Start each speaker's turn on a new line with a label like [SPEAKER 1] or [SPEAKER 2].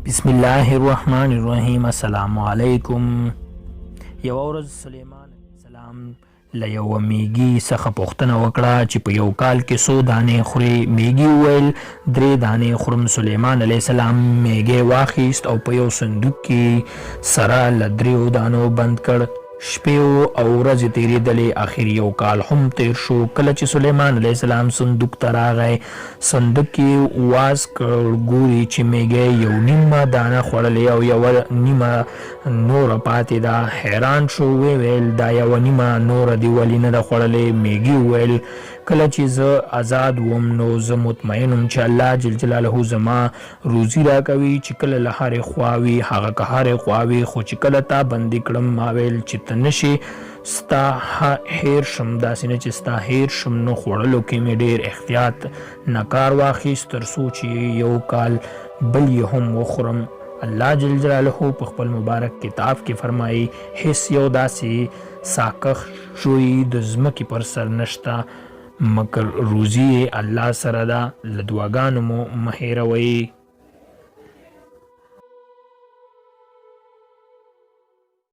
[SPEAKER 1] بسم الله الرحمن الرحیم. السلام علیکم. یو ورځ سلیمان السلام له یوه میږي څخه پوښتنه وکړه چې په یو کال کې څو دانې خوري. میږي وویل 3 دانې خورم. سلیمان علیه السلام میږی واخیست او په یو صندوق کې سره له 3 دانو بند کړ. شپې او ورځې تېرېدلې، اخر یو کال هم تیر شو. کله چې سلیمان علیه السلام صندوق ته راغی، صندوق کې واز کړ، ګوري چې میږی یو نیمه دانه خوړلې او یوه نیمه نوره پاتې ده. حیران شو، ویل دا یوه نیمه نوره دې ولې نه ده خوړلې؟ میږي وویل کله چې زه آزاد وم نو زه مطمئن وم چې الله جل جلاله زما روزي راکوي، چې کله له هرې خواوي هغه که هرې خواوي، خو چې کله تا بندي کړم ما ویل چې ته نشي ستا هیر شم، داسې نه چې ستا هیر شم. نو خوړلو کې مې ډېر احتیاط نه کار واخیست تر څو چې یو کال بل یې هم وخورم. الله جل جلاله په خپل مبارک کتاب کې فرمایي هیڅ یو داسې ساکخ شوی د ځمکې پر سر نشته مګر روزي یې الله سره ده. له دعاګانو مو مه هېروئ.